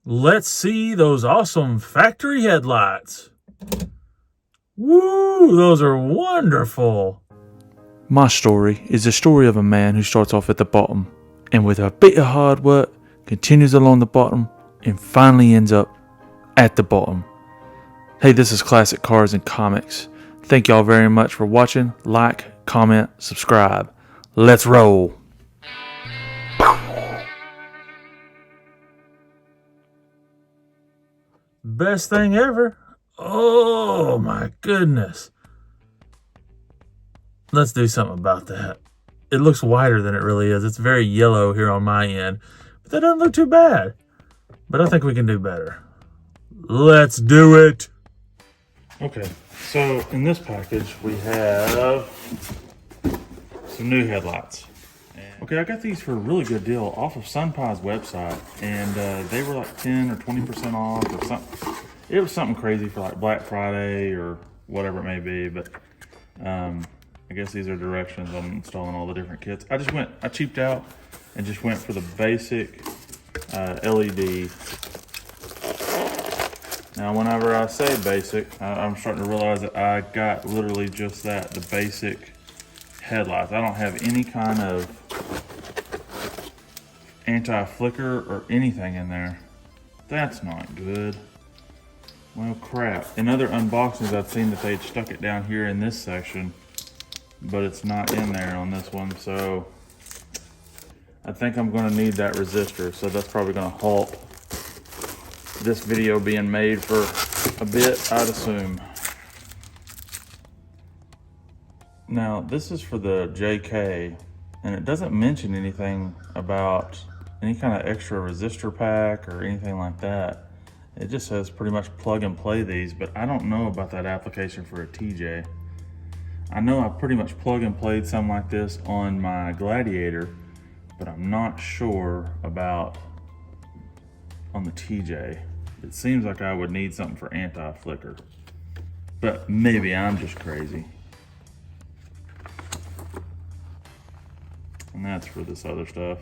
Let's see those awesome factory headlights. Woo, those are wonderful. My story is the story of a man who starts off at the bottom and with a bit of hard work continues along the bottom and finally ends up at the bottom. Hey, this is Classic Cars and Comics. Thank y'all very much for watching. Like, comment, subscribe. Let's roll. Best thing ever. Oh my goodness. Let's do something about that. It looks whiter than it really is. It's very yellow here on my end, but that doesn't look too bad. But I think we can do better. Let's do it. Okay, so in this package we have some new headlights. Okay, I got these for a really good deal off of Sunpie's website, and they were like 10 or 20% off or something. It was something crazy for like Black Friday or whatever it may be, but I guess these are directions on installing all the different kits. I cheaped out and just went for the basic LED. Now, whenever I say basic, I'm starting to realize that I got literally just that, the basic headlights. I don't have any kind of anti-flicker or anything in there. That's not good. Well, crap. In other unboxings, I've seen that they'd stuck it down here in this section, but it's not in there on this one, so I think I'm going to need that resistor, so that's probably going to halt this video being made for a bit, I'd assume. Now, this is for the JK, and it doesn't mention anything about any kind of extra resistor pack or anything like that. It just says pretty much plug and play these, but I don't know about that application for a TJ. I know I pretty much plug and played something like this on my Gladiator, but I'm not sure about on the TJ. It seems like I would need something for anti-flicker, but maybe I'm just crazy. And that's for this other stuff.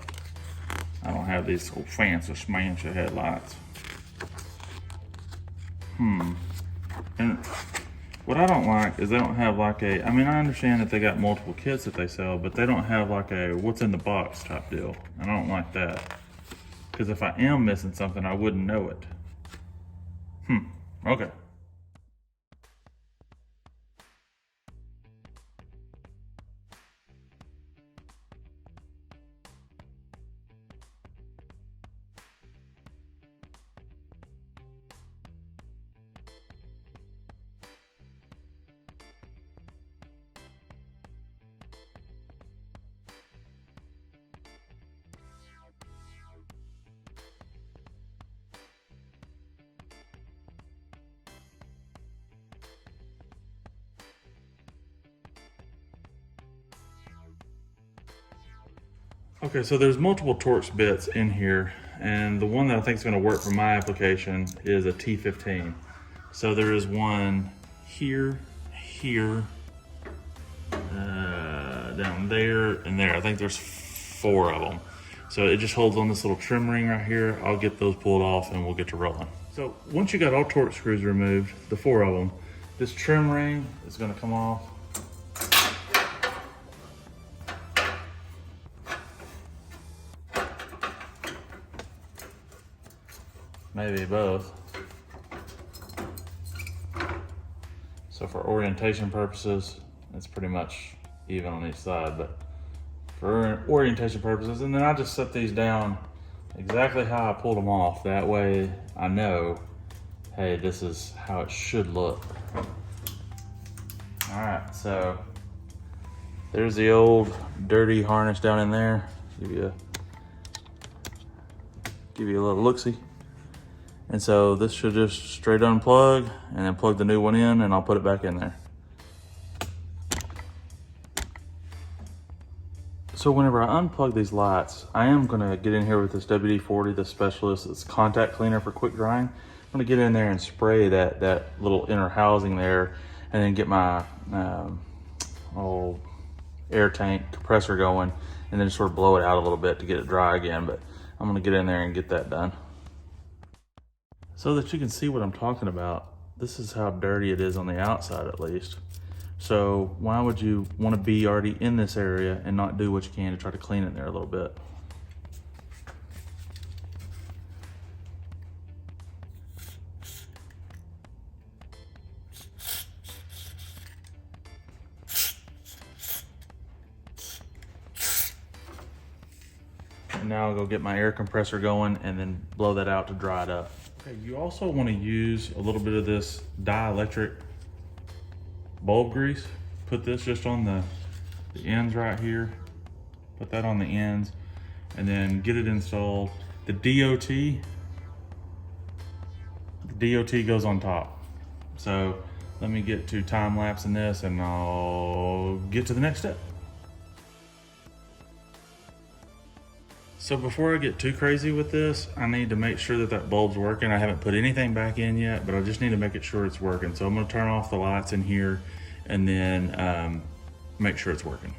I don't have these old fancy smancy headlights. And what I don't like is they don't have like a, I mean, I understand that they got multiple kits that they sell, but they don't have like a what's in the box type deal. And I don't like that. Because if I am missing something, I wouldn't know it. Okay. Okay, so there's multiple Torx bits in here, and the one that I think is going to work for my application is a T15. So there is one here, down there, and there. I think there's 4 of them. So it just holds on this little trim ring right here. I'll get those pulled off and we'll get to rolling. So once you got all Torx screws removed, the 4 of them, this trim ring is going to come off. Maybe both. So for orientation purposes, it's pretty much even on each side, but for orientation purposes, and then I just set these down exactly how I pulled them off. That way I know, hey, this is how it should look. All right, so there's the old dirty harness down in there. Give you a little look-see. And so this should just straight unplug and then plug the new one in, and I'll put it back in there. So whenever I unplug these lights, I am gonna get in here with this WD-40, the Specialist, it's contact cleaner for quick drying. I'm gonna get in there and spray that little inner housing there, and then get my old air tank compressor going, and then just sort of blow it out a little bit to get it dry again. But I'm gonna get in there and get that done. So that you can see what I'm talking about, this is how dirty it is on the outside at least. So why would you want to be already in this area and not do what you can to try to clean it there a little bit? And now I'll go get my air compressor going and then blow that out to dry it up. Okay, you also want to use a little bit of this dielectric bulb grease. Put this just on the ends right here. Put that on the ends and then get it installed. The DOT goes on top. So let me get to time lapsing this and I'll get to the next step. So before I get too crazy with this, I need to make sure that that bulb's working. I haven't put anything back in yet, but I just need to make sure it's working. So I'm gonna turn off the lights in here and then make sure it's working.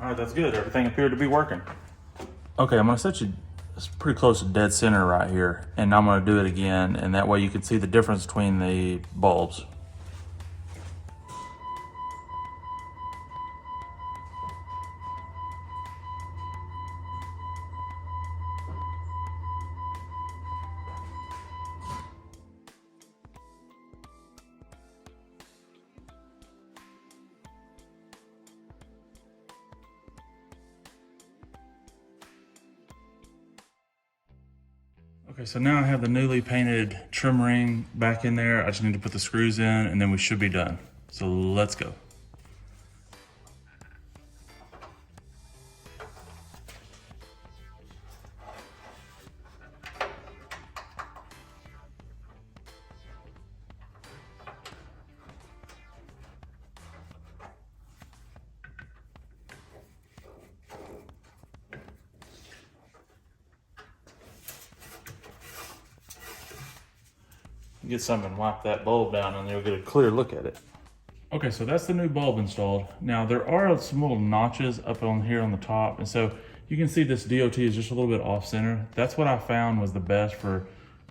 All right, that's good. Everything appeared to be working. Okay, I'm gonna set you, it's pretty close to dead center right here, and I'm gonna do it again, and that way you can see the difference between the bulbs. Okay, so now I have the newly painted trim ring back in there. I just need to put the screws in and then we should be done. So let's go. Get something and wipe that bulb down and you'll get a clear look at it. Okay, so that's the new bulb installed. Now there are some little notches up on here on the top, and so you can see this DOT is just a little bit off center. That's what I found was the best for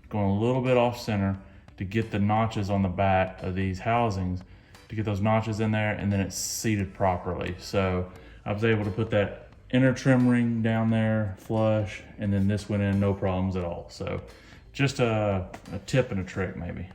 going a little bit off center to get the notches on the back of these housings, to get those notches in there, and then it's seated properly. So I was able to put that inner trim ring down there flush, and then this went in no problems at all. So just a tip and a trick maybe.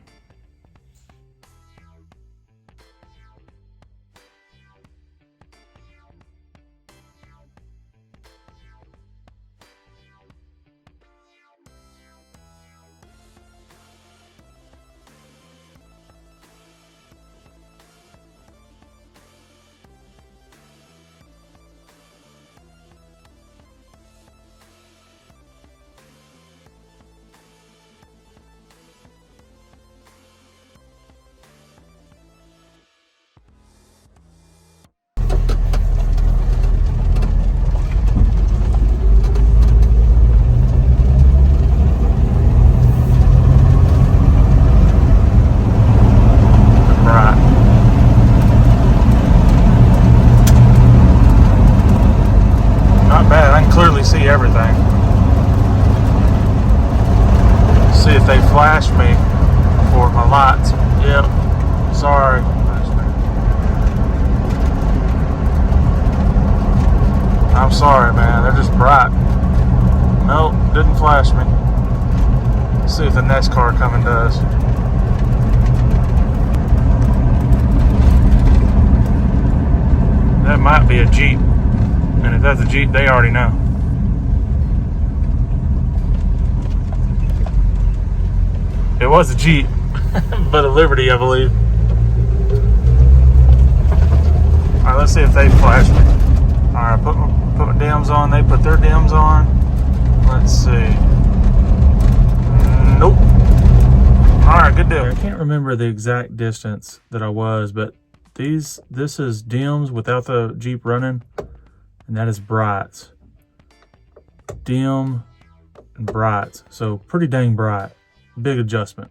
Clearly see everything. See if they flash me for my lights. Yep, sorry. I'm sorry, man, they're just bright. Nope, didn't flash me. Let's see if the next car coming does. That might be a Jeep. And if that's a Jeep, they already know. It was a Jeep, but a Liberty, I believe. All right, let's see if they flash me. All right, put my dims on. They put their dims on. Let's see. Nope. All right, good deal. I can't remember the exact distance that I was, but this is dims without the Jeep running. And that is brights. Dim and brights. So pretty dang bright. Big adjustment.